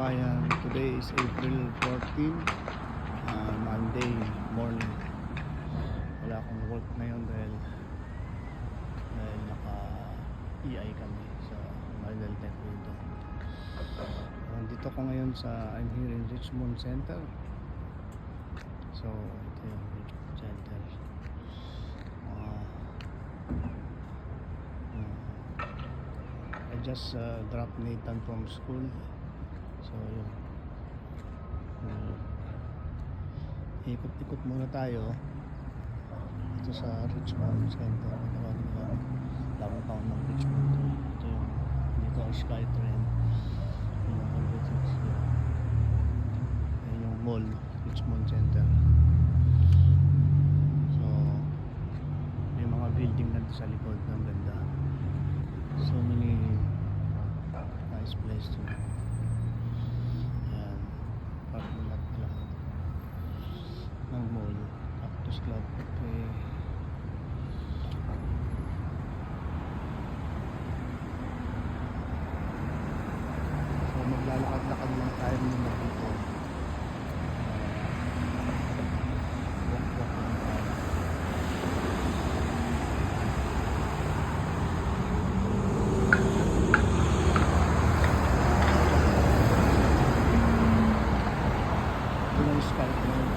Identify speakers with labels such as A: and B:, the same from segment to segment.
A: kababayan, today is April 14, Monday morning. Wala akong work ngayon dahil naka-EI kami sa Marilel Tech Window. Nandito ko ngayon sa, I'm here in Richmond Center. So ito yung Richmond Center. I just dropped Nathan from school. So yun, ikot-ikot muna tayo ito sa Richmond Center, downtown ng Richmond. Ito yung dito ang Skytrain, yung mall, Richmond Center. So may mga building na sa likod ng ganda, so many nice place to parking lot lang ng mall. Cactus Club Cafe. So maglalakad-lakad lang tayo muna dito. Walk-walk lang tayo. Ito yung Skytrain.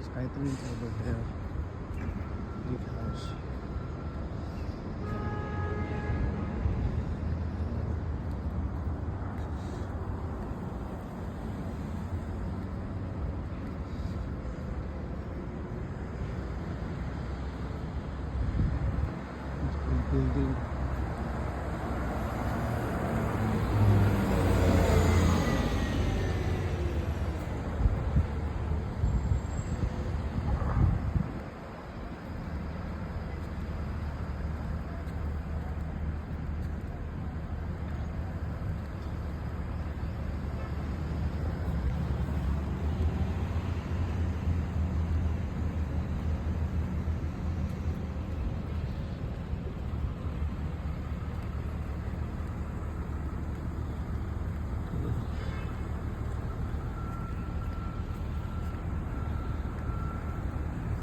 A: Skytrain over there. Big house. Building.